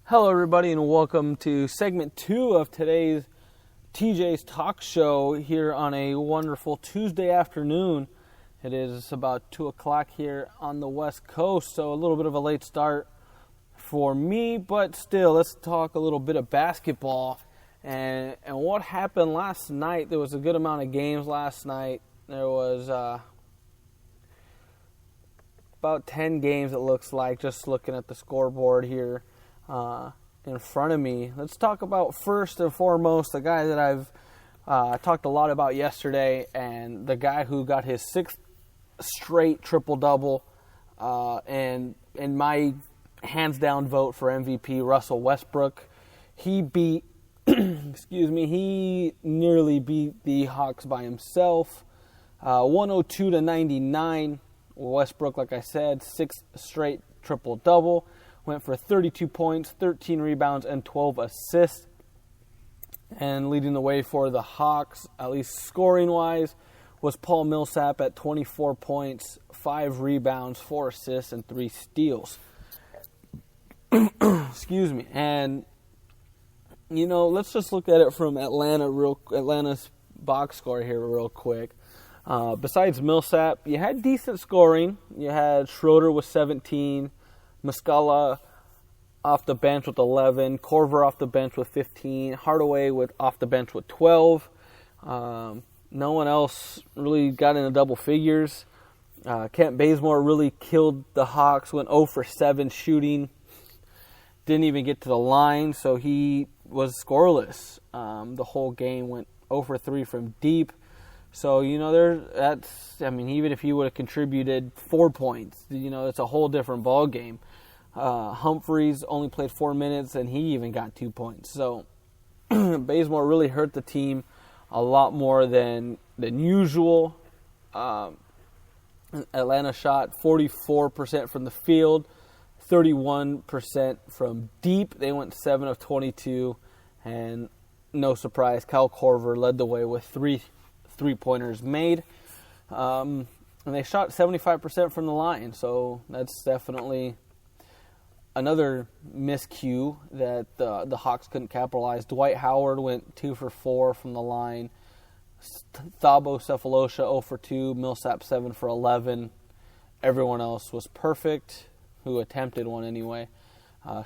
Hello, everybody, and welcome to segment 2 of today's TJ's Talk Show here on a wonderful Tuesday afternoon. It is about 2 o'clock here on the West Coast, so a little bit of a late start for me, but still, let's talk a little bit of basketball and what happened last night. There was a good amount of games last night. There was about 10 games, it looks like, just looking at the scoreboard here in front of me. Let's talk about first and foremost the guy that I've talked a lot about yesterday, and the guy who got his 6th straight triple-double, and in my hands-down vote for MVP, Russell Westbrook. He beat, he nearly beat the Hawks by himself, 102-99. Westbrook, like I said, 6th straight triple-double. Went for 32 points, 13 rebounds, and 12 assists. And leading the way for the Hawks, at least scoring-wise, was Paul Millsap at 24 points, 5 rebounds, 4 assists, and 3 steals. And, let's just look at it from Atlanta's box score here real quick. Besides Millsap, you had decent scoring. You had Schroeder with 17, Muscala off the bench with 11, Korver off the bench with 15, Hardaway off the bench with 12. No one else really got into double figures. Kent Bazemore really killed the Hawks, went 0 for 7 shooting. Didn't even get to the line, so he was scoreless. The whole game, went 0 for 3 from deep. So, even if he would have contributed 4 points, it's a whole different ball game. Humphreys only played 4 minutes, and he even got 2 points. So, Bazemore really hurt the team a lot more than usual. Atlanta shot 44% from the field, 31% from deep. They went 7 of 22, and no surprise, Kyle Korver led the way with 3 three-pointers made. And they shot 75% from the line, so that's definitely another miscue that the Hawks couldn't capitalize. Dwight Howard went 2 for 4 from the line. Thabo Sefolosha 0 for 2, Millsap 7 for 11. Everyone else was perfect, who attempted one anyway.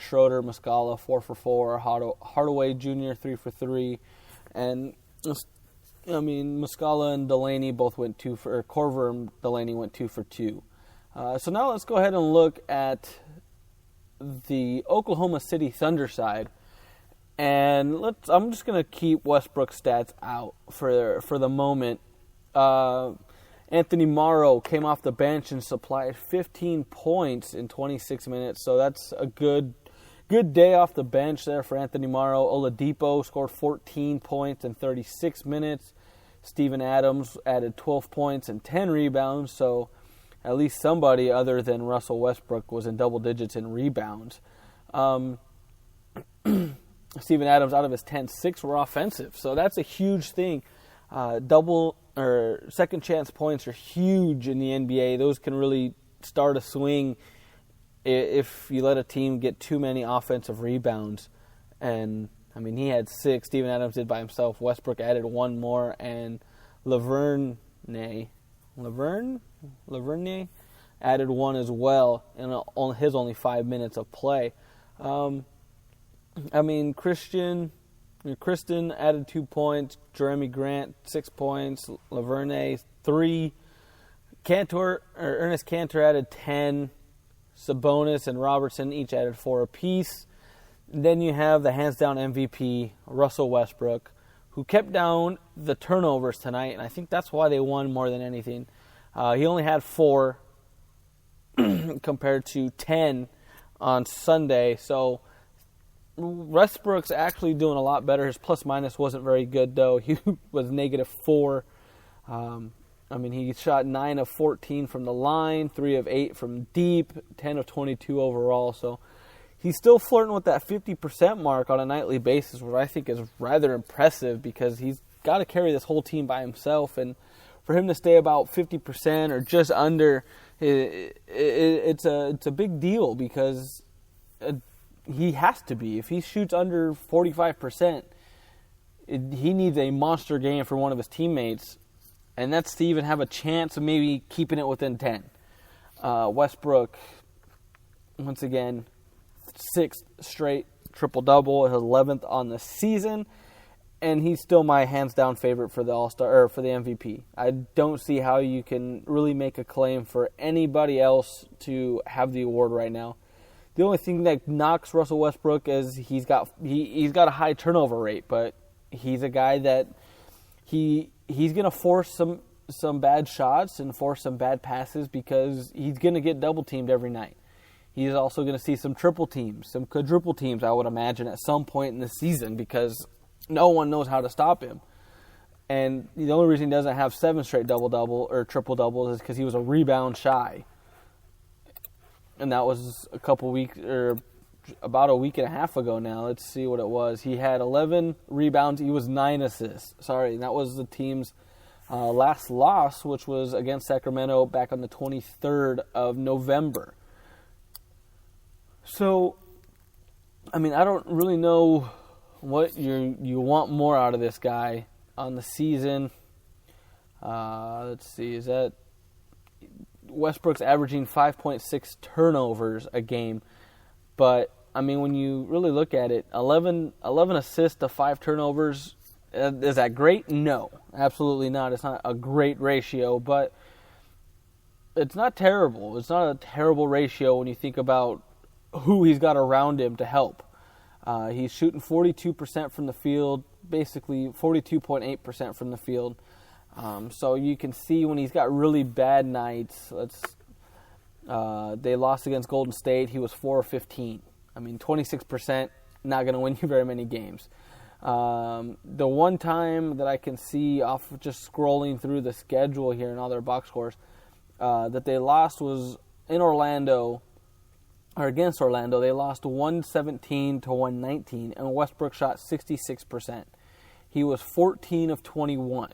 Schroeder, Muscala 4 for 4, Hardaway Jr. 3 for 3, and Muscala and Delaney both went 2 for, or Korver and Delaney went 2 for 2. So now let's go ahead and look at the Oklahoma City Thunder side, and I'm just gonna keep Westbrook stats out for the moment. Anthony Morrow came off the bench and supplied 15 points in 26 minutes, so that's a good day off the bench there for Anthony Morrow. Oladipo scored 14 points in 36 minutes. Steven Adams added 12 points and 10 rebounds, so at least somebody other than Russell Westbrook was in double digits in rebounds. Steven Adams, out of his 10, 6 were offensive, so that's a huge thing. Double or second chance points are huge in the NBA. Those can really start a swing if you let a team get too many offensive rebounds. And he had 6. Steven Adams did by himself. Westbrook added 1 more, and Laverne added 1 as well in his only 5 minutes of play. Kristen added 2 points. Jeremy Grant 6 points. Laverne 3. Ernest Cantor added 10. Sabonis and Robertson each added 4 apiece. Then you have the hands-down MVP, Russell Westbrook, who kept down the turnovers tonight, and I think that's why they won more than anything. He only had 4 compared to 10 on Sunday, so Westbrook's actually doing a lot better. His plus-minus wasn't very good, though. He was -4. He shot 9 of 14 from the line, 3 of 8 from deep, 10 of 22 overall. So he's still flirting with that 50% mark on a nightly basis, which I think is rather impressive because he's got to carry this whole team by himself. And for him to stay about 50% or just under, it's a big deal because he has to be. If he shoots under 45%, he needs a monster game for one of his teammates, and that's to even have a chance of maybe keeping it within 10. Westbrook, once again, 6th straight triple-double, his 11th on the season, and he's still my hands-down favorite for the All-Star or for the MVP. I don't see how you can really make a claim for anybody else to have the award right now. The only thing that knocks Russell Westbrook is he's got a high turnover rate, but he's a guy that he's going to force some bad shots and force some bad passes because he's going to get double-teamed every night. He's also going to see some triple teams, some quadruple teams, I would imagine, at some point in the season because no one knows how to stop him. And the only reason he doesn't have 7 straight double-double or triple-doubles is because he was a rebound shy. And that was about a week and a half ago now. Let's see what it was. He had 11 rebounds. He was 9 assists. Sorry, and that was the team's last loss, which was against Sacramento back on the 23rd of November. So, I mean, I don't really know what you want more out of this guy on the season. Let's see, is that Westbrook's averaging 5.6 turnovers a game, but I mean, when you really look at it, 11 assists to 5 turnovers, is that great? No, absolutely not. It's not a great ratio, but it's not terrible. It's not a terrible ratio when you think about who he's got around him to help. He's shooting 42% from the field, basically 42.8% from the field. So you can see when he's got really bad nights. They lost against Golden State. He was 4 of 15. I mean, 26%, not going to win you very many games. The one time that I can see off of just scrolling through the schedule here and all their box scores that they lost was in Orlando, or against Orlando. They lost 117 to 119, and Westbrook shot 66%. He was 14 of 21.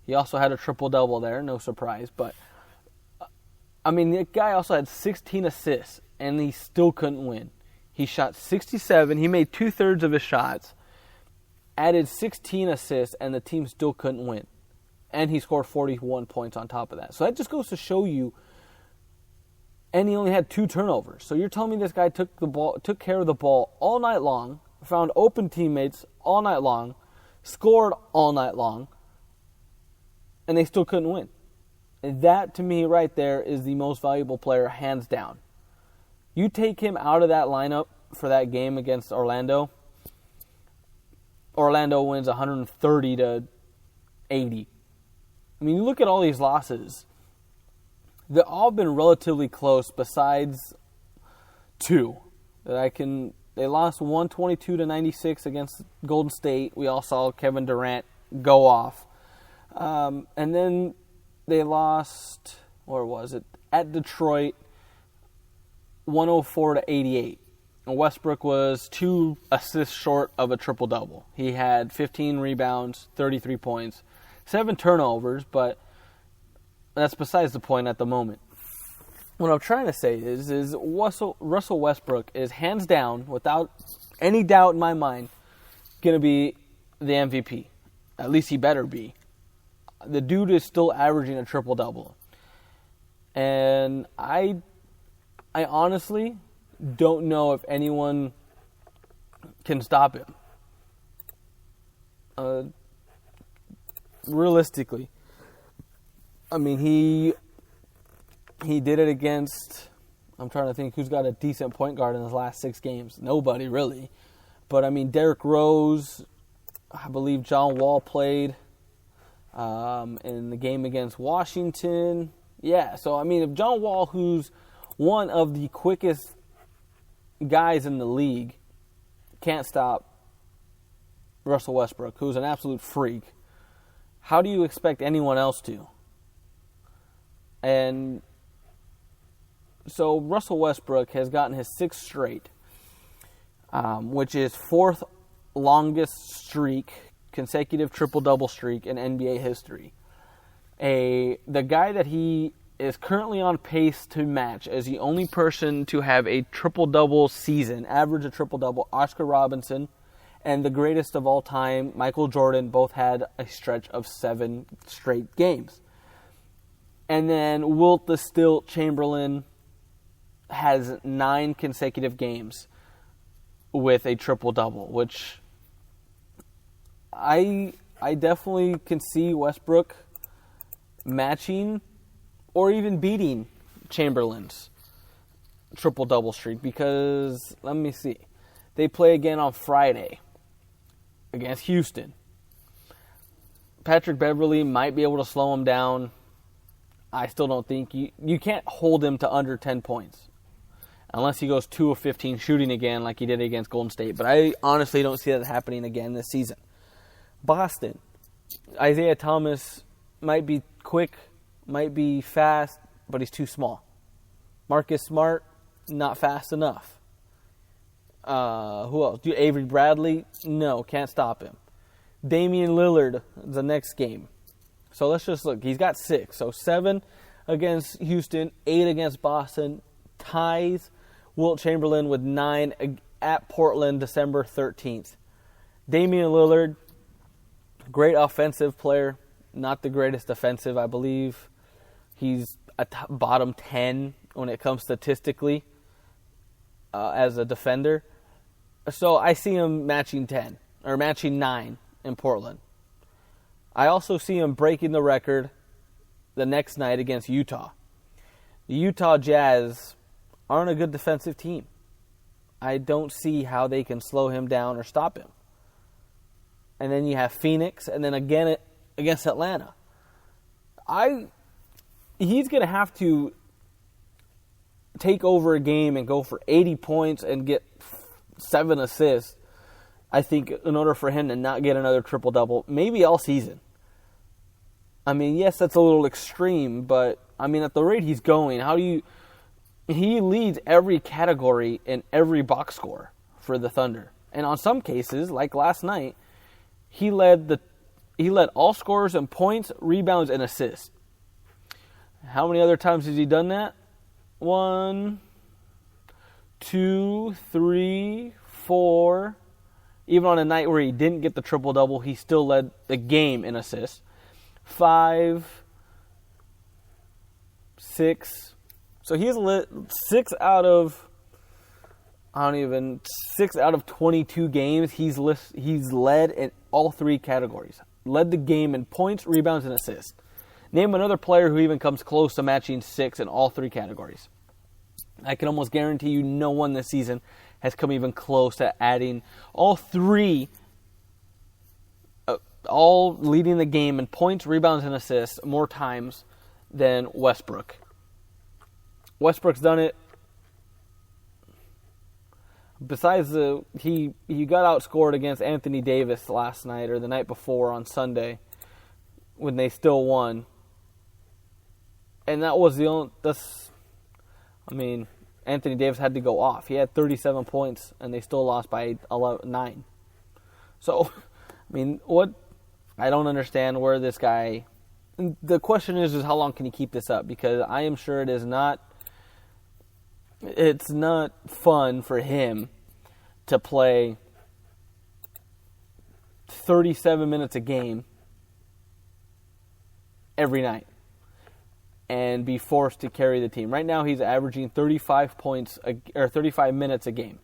He also had a triple-double there, no surprise. But, I mean, the guy also had 16 assists, and he still couldn't win. He shot 67. He made 2/3 of his shots, added 16 assists, and the team still couldn't win. And he scored 41 points on top of that. So that just goes to show you, and he only had 2 turnovers. So you're telling me this guy took care of the ball all night long, found open teammates all night long, scored all night long, and they still couldn't win. And that, to me, right there, is the most valuable player, hands down. You take him out of that lineup for that game against Orlando, Orlando wins 130 to 80. I mean, you look at all these losses. They've all been relatively close besides 2. They lost 122 to 96 against Golden State. We all saw Kevin Durant go off. And then they lost, where was it? At Detroit, 104 to 88. And Westbrook was 2 assists short of a triple-double. He had 15 rebounds, 33 points, 7 turnovers, but that's besides the point at the moment. What I'm trying to say is Russell Westbrook is hands down, without any doubt in my mind, going to be the MVP. At least he better be. The dude is still averaging a triple-double. And I honestly don't know if anyone can stop him. Realistically. I mean, he did it against, I'm trying to think who's got a decent point guard in his last 6 games. Nobody, really. But, I mean, Derrick Rose, I believe John Wall played in the game against Washington. Yeah, so, I mean, if John Wall, who's one of the quickest guys in the league, can't stop Russell Westbrook, who's an absolute freak, how do you expect anyone else to? And so Russell Westbrook has gotten his 6th straight, which is 4th longest streak, consecutive triple-double streak in NBA history. The guy that he is currently on pace to match as the only person to have a triple-double season, average a triple-double. Oscar Robertson and the greatest of all time, Michael Jordan, both had a stretch of 7 straight games. And then Wilt the Stilt Chamberlain has 9 consecutive games with a triple-double, which I definitely can see Westbrook matching or even beating Chamberlain's triple-double streak because, let me see, they play again on Friday against Houston. Patrick Beverley might be able to slow him down. I still don't think you can't hold him to under 10 points unless he goes 2 of 15 shooting again like he did against Golden State. But I honestly don't see that happening again this season. Boston, Isaiah Thomas might be quick, might be fast, but he's too small. Marcus Smart, not fast enough. Who else? Avery Bradley? No, can't stop him. Damian Lillard, the next game. So let's just look. He's got 6. So 7 against Houston, 8 against Boston. Ties Wilt Chamberlain with 9 at Portland December 13th. Damian Lillard, great offensive player. Not the greatest defensive, I believe. He's a bottom 10 when it comes statistically as a defender. So I see him matching 10 or matching 9 in Portland. I also see him breaking the record the next night against Utah. The Utah Jazz aren't a good defensive team. I don't see how they can slow him down or stop him. And then you have Phoenix, and then again against Atlanta. He's going to have to take over a game and go for 80 points and get 7 assists, I think, in order for him to not get another triple-double, maybe all season. I mean, yes, that's a little extreme, but, I mean, at the rate he's going, he leads every category in every box score for the Thunder. And on some cases, like last night, he led all scorers in points, rebounds, and assists. How many other times has he done that? 1, 2, 3, 4. Even on a night where he didn't get the triple-double, he still led the game in assists. 5, 6. So he's lit 6 out of 22 games. He's led in all 3 categories. Led the game in points, rebounds, and assists. Name another player who even comes close to matching 6 in all 3 categories. I can almost guarantee you no one this season has come even close to adding all 3, all leading the game in points, rebounds, and assists more times than Westbrook. Westbrook's done it. Besides he got outscored against Anthony Davis last night or the night before on Sunday when they still won. And that was the only... Anthony Davis had to go off. He had 37 points, and they still lost by 9. So, what... I don't understand where this guy... The question is how long can he keep this up? Because I am sure it is not... It's not fun for him to play 37 minutes a game every night and be forced to carry the team. Right now he's averaging 35 minutes a game,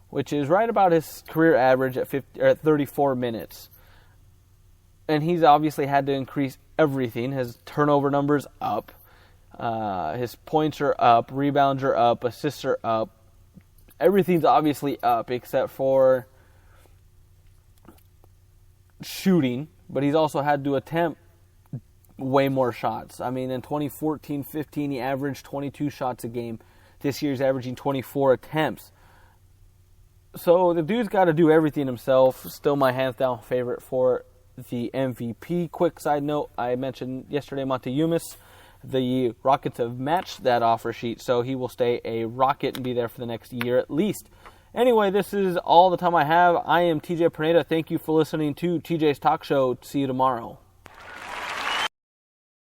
which is right about his career average at 34 minutes. And he's obviously had to increase everything. His turnover numbers up. His points are up, rebounds are up, assists are up. Everything's obviously up except for shooting, but he's also had to attempt way more shots. In 2014-15, he averaged 22 shots a game. This year he's averaging 24 attempts. So the dude's got to do everything himself. Still my hands-down favorite for the MVP. Quick side note, I mentioned yesterday Monte Umis. The Rockets have matched that offer sheet, so he will stay a Rocket and be there for the next year at least. Anyway, this is all the time I have. I am TJ Pineda. Thank you for listening to TJ's Talk Show. See you tomorrow.